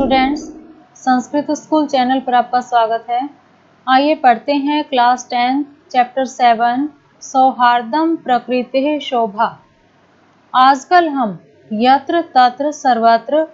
Students, Sanskrit school channel पर आपका स्वागत है। आइए पढ़ते हैं क्लास 10 चैप्टर 7 सौहार्दम प्रकृति शोभा। आजकल हम यत्र तत्र सर्वत्र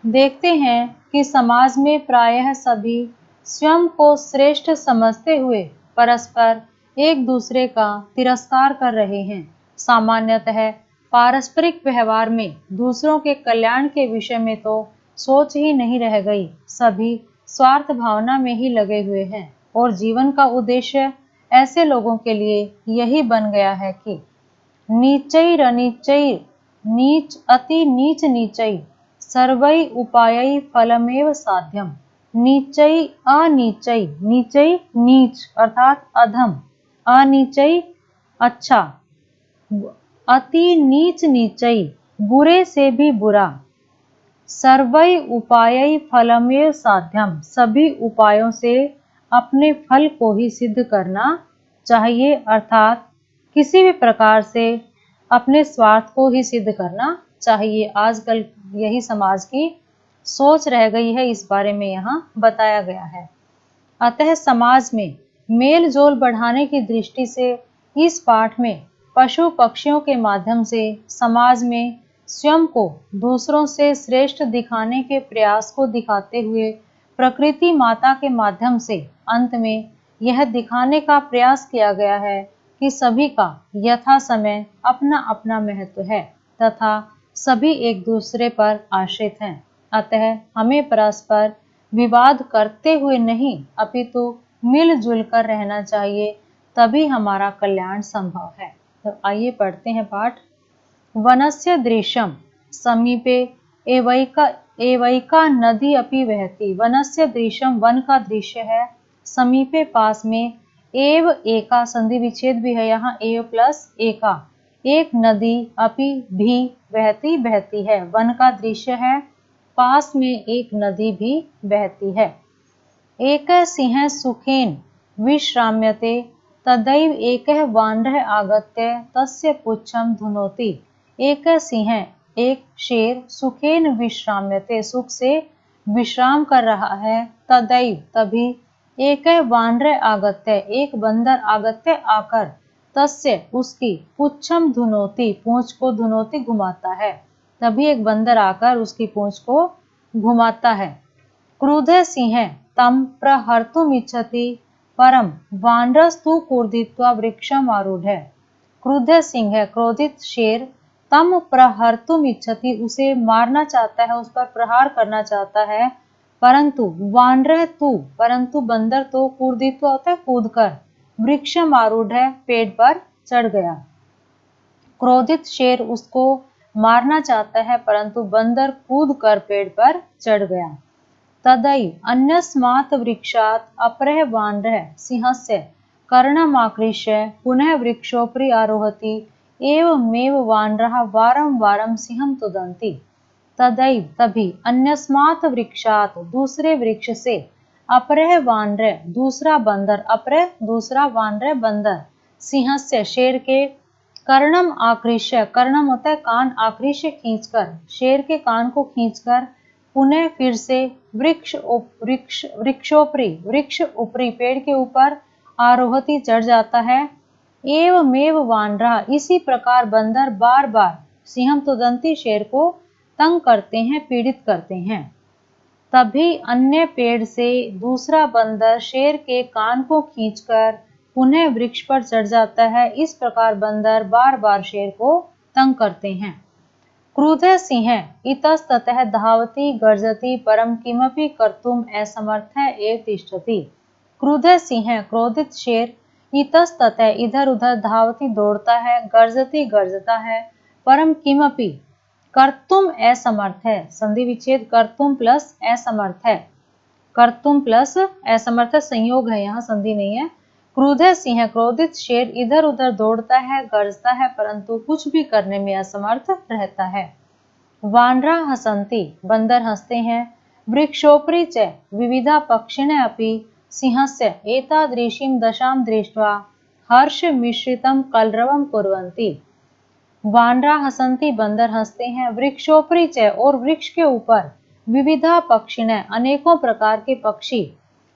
देखते हैं कि समाज में प्रायः सभी स्वयं को श्रेष्ठ समझते हुए परस्पर एक दूसरे का तिरस्कार कर रहे हैं। सामान्यतः पारस्परिक व्यवहार में दूसरों के कल्याण के विषय में तो सोच ही नहीं रह गई, सभी स्वार्थ भावना में ही लगे हुए हैं और जीवन का उद्देश्य ऐसे लोगों के लिए यही बन गया है कि नीचैरनीचैर नीच अति नीच नीचै सर्वै उपायै फलमेव साध्यम। नीचै अनीचै, नीचै नीच अर्थात अधम, अनीचै अच्छा, अति नीच नीचै बुरे से भी बुरा, सर्वै उपायै फलमेव साध्यम सभी उपायों से अपने फल को ही सिद्ध करना चाहिए, अर्थात किसी भी प्रकार से अपने स्वार्थ को ही सिद्ध करना चाहिए। आजकल यही समाज की सोच रह गई है, इस बारे में यहाँ बताया गया है। अतः समाज में मेल जोल बढ़ाने की दृष्टि से इस पाठ में पशु पक्षियों के माध्यम से समाज में स्वयं को दूसरों से श्रेष्ठ दिखाने के प्रयास को दिखाते हुए प्रकृति माता के माध्यम से अंत में यह दिखाने का प्रयास किया गया है कि सभी का यथा समय अपना अपना महत्व है तथा सभी एक दूसरे पर आश्रित हैं। अतः हमें परस्पर विवाद करते हुए नहीं अपितु मिलजुल कर रहना चाहिए, तभी हमारा कल्याण संभव है। तो आइए पढ़ते हैं पाठ। वनस्य दृश्यम समीपे एवैका नदी अपि वहति। वनस्य दृश्यम वन का दृश्य है, समीपे पास में, एव एका संधि विच्छेद भी है यहाँ, एव प्लस एका एक नदी अपि भी वहती बहती है। वन का दृश्य है, पास में एक नदी भी बहती है। एक सिंह सुखेन विश्राम्यते तदैव एकः वानरः आगत्य तस्य पुच्छं धुनोति। एक सिंह एक शेर सुखेन विश्राम्यते सुख से विश्राम कर रहा है, तदैव तभी, एक वानरः आगत्य एक बंदर आगत्य आकर, तस्य उसकी, पुच्छम धुनोति पूंछ को, धुनोति घुमाता है, तभी एक बंदर आकर उसकी पूंछ को घुमाता है। क्रुद्ध सिंह तम प्रहर्तुमिच्छति परम वानरस्तु कूर्दित्वा वृक्षम आरूढ़। क्रुद्ध सिंह क्रोधित शेर, तम प्रहर्तुमिच्छति उसे मारना चाहता है, उस पर प्रहार करना चाहता है, परंतु वानर तू परंतु बंदर तो कूर्दित्वा होता है कूदकर, वृक्षम आरूढ़ पेड़ पर चढ़ गया। क्रोधित शेर उसको मारना चाहता है परंतु बंदर कूदकर पेड़ पर चढ़ गया। तदैव अन्यस्मात् वृक्षात् अपरः वानरः सिंहस्य कर्णमाकृष्य पुनः वृक्षोपरि आरोहति एवमेव वानरः वारं वारं सिंहं तुदन्ति। तदैव तभी, अन्यस्मात् वृक्षात् दूसरे वृक्ष से, अपरः वानरः दूसरा बंदर, अपरः दूसरा वानरः बंदर, सिंहस्य शेर के, कर्णम आकृष्य कर्णम होता है कान, आकृष्य खींचकर, शेर के कान को खींचकर, पुनः फिर से, वृक्षोपरि वृक्ष ऊपरी पेड़ के ऊपर, आरोहति चढ़ जाता है, एवमेव वानरः इसी प्रकार बंदर बार बार, सिंहम तुदंती शेर को तंग करते हैं, पीड़ित करते हैं। तभी अन्य पेड़ से दूसरा बंदर शेर के कान को खींचकर पुनः वृक्ष पर चढ़ जाता है। इस प्रकार बंदर बार बार शेर को तंग करते हैं। क्रुद्ध सिंह इतस्ततः धावति गर्जति परम किमपि कर्तुम असमर्थः एव तिष्ठति। क्रुद्ध सिंह क्रोधित शेर, इतस्ततः इधर उधर, धावति दौड़ता है, गर्जति गरजता है, परम किमपि कर्तुम असमर्थ है, संधि विच्छेद कर्तुम प्लस असमर्थ है, कर्तुम प्लस असमर्थ संयोग है, यहाँ संधि नहीं है। क्रुद्ध सिंह क्रोधित शेर इधर उधर दौड़ता है, गरजता है, परंतु कुछ भी करने में असमर्थ रहता है। वानरा हसन्ति बंदर हंसते हैं, वृक्षोपरि च विविधा पक्षिणः अपि सिंहस्य एतादृशीं दशां दृष्ट्वा हर्ष मिश्रितं कलरवं कुर्वन्ति। वानरा हसन्ति बंदर हंसते हैं, वृक्षोपरि च और वृक्ष के ऊपर, विविधा पक्षिणः अनेकों प्रकार के पक्षी,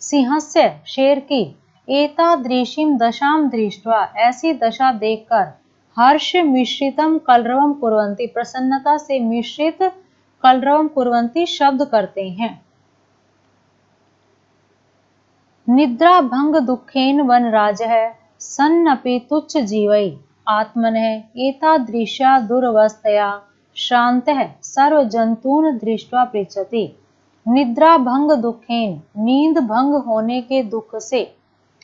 सिंहस्य शेर की, एतादृशीं दशां दृष्ट्वा ऐसी दशा देखकर, हर्ष मिश्रितम कलरवम कुर्वन्ति प्रसन्नता से मिश्रित कलरवम कुर्वन्ति शब्द करते हैं। निद्रा भंग दुखेन वनराजः सन्नपि तुच्छ जीवै आत्मनः एतादृशा दुरवस्थया श्रान्तः सर्वजन्तून् दृष्ट्वा पृच्छति। निद्रा भंग दुखेन, नींद भंग होने के दुख से,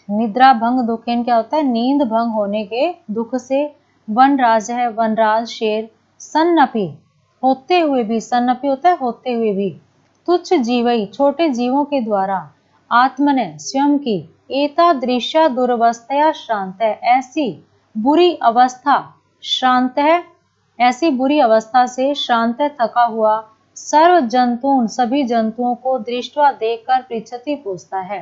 निद्रा भंग दुखेन क्या होता है? नींद भंग होने के दुख से, वनराज है वनराज शेर, सन्नपि होते हुए भी, सन्नपि होता है होते हुए भी, तुच्छ जीवई छोटे जीवों के द्वारा, आत्मने स्वयं की, एतादृशा दुर्वस्थया श्रांत है ऐसी बुरी अवस्था, श्रांत है ऐसी बुरी अवस्था से, श्रांत है थका हुआ, सर्व जंतुन सभी जंतुओं को, दृष्टवा देखकर, पृच्छति पूछता है।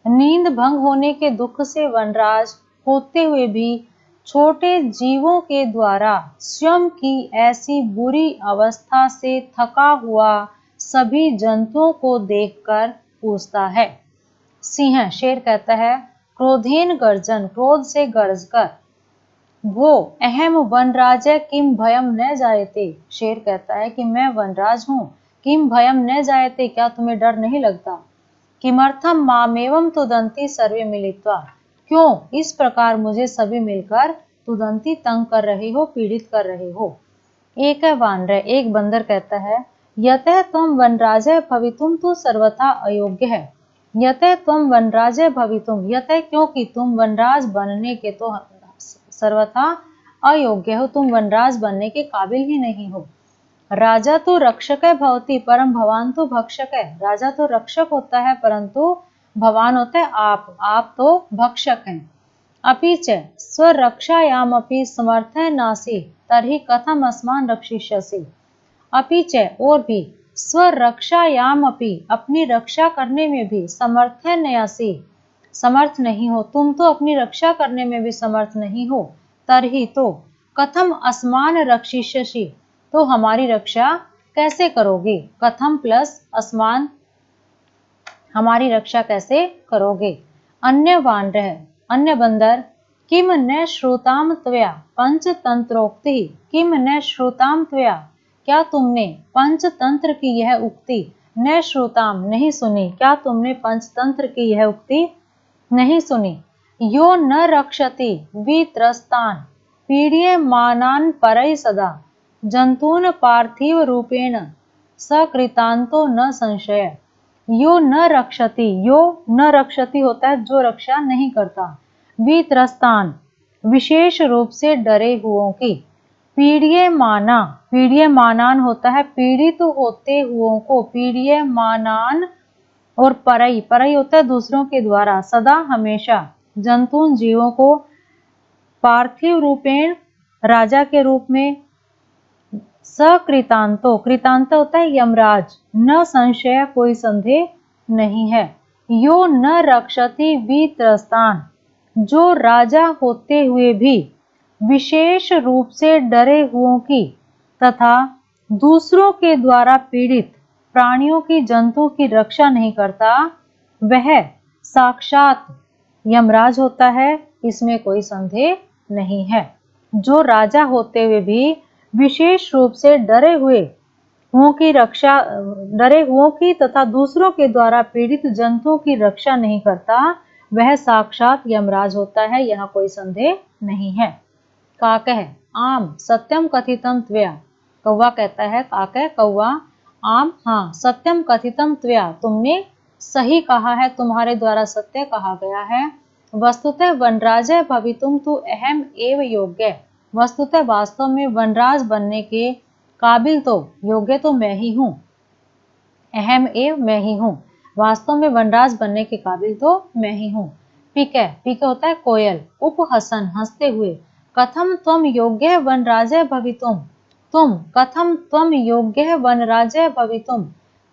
नींद भंग होने के दुख से वनराज होते हुए भी छोटे जीवों के द्वारा स्वयं की ऐसी बुरी अवस्था से थका हुआ सभी जंतुओं को देखकर पूछता है। सिंह शेर कहता है, क्रोधेन गर्जन क्रोध से गरज कर, वो अहम वनराज है किम भयम न जायते, शेर कहता है कि मैं वनराज हूँ, किम भयम न जायते क्या तुम्हें डर नहीं लगता, किमर्थम मामेवम तुदंती सर्वे मिलित्वा क्यों इस प्रकार मुझे सभी मिलकर तुदंती तंग कर रहे हो, पीड़ित कर रहे हो। एक है वानर, एक बंदर कहता है, यतः तुम वनराजः भवितुम तो सर्वथा अयोग्य है, यतः तुम वनराजः भवितुम, यतः क्योंकि तुम वनराज बनने के तो सर्वथा अयोग्य हो, तुम वनराज बनने के काबिल ही नहीं हो। राजा तो रक्षक है भवती परम भवान तो भक्षक है, राजा तो रक्षक होता है परंतु भवान होता है आप तो भक्षक हैं। अपि च स्वरक्षायाम अपि समर्थ नासी तर्हि कथम अस्मान रक्षिष्यसि, अपि च और भी, स्वरक्षायाम अपि अपनी रक्षा करने में भी, समर्थ नयासी समर्थ नहीं हो, तुम तो अपनी रक्षा करने में भी समर्थ नहीं हो, तरही तो, कथम अस्मान रक्षिष्यसि तो हमारी रक्षा कैसे करोगे, कथम प्लस अस्मान हमारी रक्षा कैसे करोगे। अन्य वानर अन्य बंदर, किम न श्रुताम त्वया पंचतंत्रोक्ति, किम न श्रुताम त्वया क्या तुमने पंचतंत्र की यह उक्ति, न श्रुताम नहीं सुनी, क्या तुमने पंचतंत्र की यह उक्ति नहीं सुनी। यो न रक्षति वित्रस्तान पीड्यमानान परैः सदा जंतून पार्थिव रूपेण सकृतांतो न संशय। यो न रक्षति, यो न रक्षति होता है जो रक्षा नहीं करता, वित्रस्तान विशेष रूप से डरे हुओं की, पीड्यमाना पीड्यमानान होता है पीड़ित होते हुओं को, पीड्यमानान और परई परई होता है दूसरों के द्वारा, सदा हमेशा, जंतुन जीवों को, पार्थिव रूपेण राजा के रूप में, सकृतांतो कृतांत होता है यमराज, न संशय कोई संदेह नहीं है। यो न रक्षति वित्रस्तान जो राजा होते हुए भी विशेष रूप से डरे हुओं की तथा दूसरों के द्वारा पीड़ित प्राणियों की जंतु की रक्षा नहीं करता, वह साक्षात यमराज होता है, इसमें कोई संदेह नहीं है। जो राजा होते हुए भी विशेष रूप से डरे हुओं की तथा दूसरों के द्वारा पीड़ित जंतुओं की रक्षा नहीं करता, वह साक्षात यमराज होता है, यहाँ कोई संदेह नहीं है। काकः आम सत्यम कथितम त्वया, कौवा कहता है, काकः कौवा, आम हाँ, सत्यम कथितम त्वया तुमने सही कहा है, तुम्हारे द्वारा सत्य कहा गया है। वस्तुतः वनराजः भवितुम तु अहम एव योग्य, वस्तुतः वास्तव में वनराज बनने के काबिल तो योग्य तो मैं ही हूँ, अहम एव मैं ही हूँ, वास्तव में वनराज बनने के काबिल तो मैं ही हूँ। पीके पीके होता है कोयल, उपहसन हंसते हुए, कथम त्वम योग्य वनराजः भवितुम, तुम कथम त्वम योग्य वनराजः भवितुम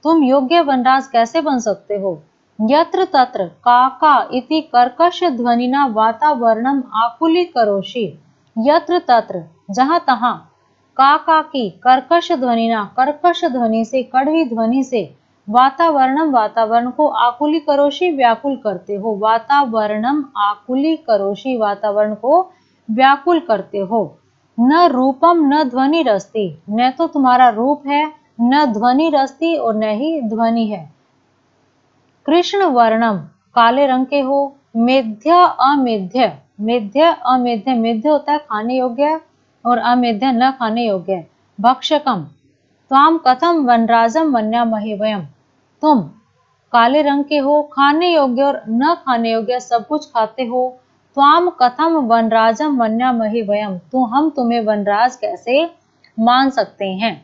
तुम योग्य वनराज कैसे बन सकते हो। यत्र तत्र काका इति कर्कश ध्वनिना वातावरणम आकुलीकरोषि, यत्र तत्र जहाँ तहाँ, काका की कर्कश ध्वनि ना, कर्कश ध्वनि से, कड़वी ध्वनि से, वातावरणम वातावरण को, आकुली करोशी व्याकुल करते हो, वातावरणम आकुली करोशी वातावरण को व्याकुल करते हो। न रूपम न ध्वनि रस्ती, न तो तुम्हारा रूप है, न ध्वनि रस्ती और न ही ध्वनि है। कृष्ण वर्णम काले रंग के हो, मेध्य अमेध्य, मेध्य अमेध्य, मेध्य होता है खाने योग्य और अमेध्य न खाने योग्य। भक्षकम त्वाम कथम वनराजम वन्यामहे वयम, तुम काले रंग के हो, खाने योग्य और न खाने योग्य सब कुछ खाते हो। त्वाम कथम वनराजम वन्यामहे वयम, तो हम तुम्हें वनराज कैसे मान सकते हैं।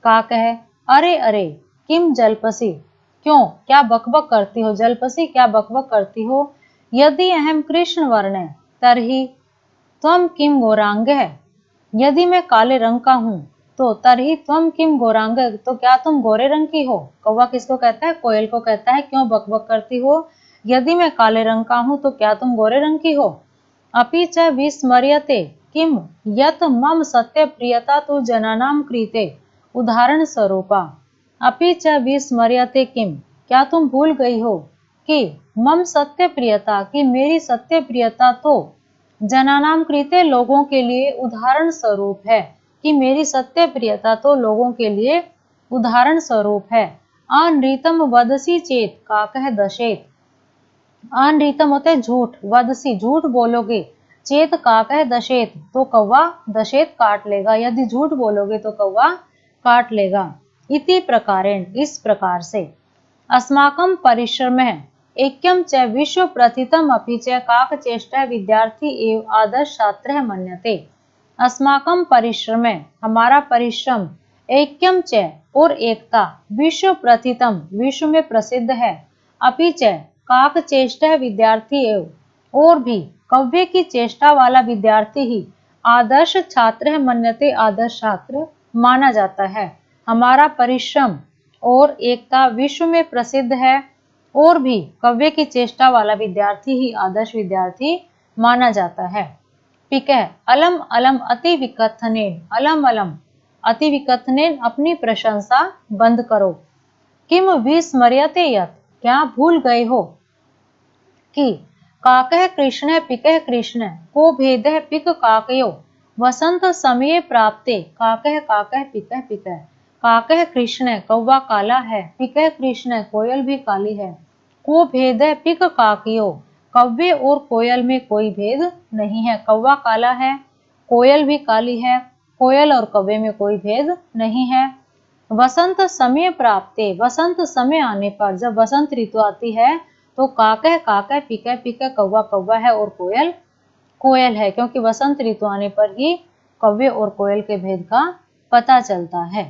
काक है अरे अरे, किम जलपसी, क्यों क्या बकबक करती हो, जलपसी क्या बकबक करती हो। यदि अहम कृष्ण वर्ण तरही त्वम किम गौरांग है, यदि मैं काले रंग का हूँ तो तरही त्वम किम गौरांग, तो क्या तुम गोरे रंग की हो। कौवा किसको कहता है, कोयल को कहता है क्यों बकबक करती हो, यदि मैं काले रंग का हूँ तो क्या तुम गोरे रंग की हो। अपि च विस्मर्यते किम यत मम सत्य प्रियता तु जनानाम कृते, उदाहरण स्वरूपा। अपि च विस्मर्यते किम, क्या तुम भूल गई हो कि मम सत्य प्रियता, कि मेरी सत्य प्रियता तो जनानाम कृते लोगों के लिए उदाहरण स्वरूप है, कि मेरी सत्य प्रियता तो लोगों के लिए उदाहरण स्वरूप है। अनृतम वदसी चेत काकह दशेत, अनृतम होते है झूठ, वदसी झूठ बोलोगे, चेत काकह दशेत तो कौवा दशेत काट लेगा, यदि झूठ बोलोगे तो कौवा काट लेगा। इति प्रकारेण इस प्रकार से। अस्माकं परिश्रमः ऐक्यं च विश्व प्रथितम अपि च काक चेष्टा विद्यार्थी एवं आदर्श छात्रः मन्यते। अस्माकं परिश्रमः हमारा परिश्रम, ऐक्यं च और एकता, विश्व प्रथितम विश्व में प्रसिद्ध है, अपि च काक चेष्टा विद्यार्थी एवं और भी कव्य की चेष्टा वाला विद्यार्थी ही आदर्श छात्र मन्यते आदर्श छात्र माना जाता है। हमारा परिश्रम और एकता विश्व में प्रसिद्ध है और भी कव्य की चेष्टा वाला विद्यार्थी ही आदर्श विद्यार्थी माना जाता है। पिकह अलम अलम अति विकथनेन, अलम अलम अति विकथनेन अपनी प्रशंसा बंद करो। किम विस्मर्यते यत् क्या भूल गए हो कि काकः कृष्ण पिकः कृष्ण को भेदः पिक काकयो वसंत समय प्राप्ते, काकः काकः पिकः पिकः, काकः कृष्ण कौवा काला है, पिकः कृष्ण कोयल भी काली है, को भेदः पिक काकयो कौवे और कोयल में कोई भेद नहीं है, कौवा काला है कोयल भी काली है, कोयल और कौवे में कोई भेद नहीं है। वसंत समय प्राप्ते वसंत समय आने पर, जब वसंत ऋतु आती है तो काकः काकः पिकः पिकः कौवा कौवा है और कोयल कोयल है, क्योंकि वसंत ऋतु आने पर ही कौवे और कोयल के भेद का पता चलता है।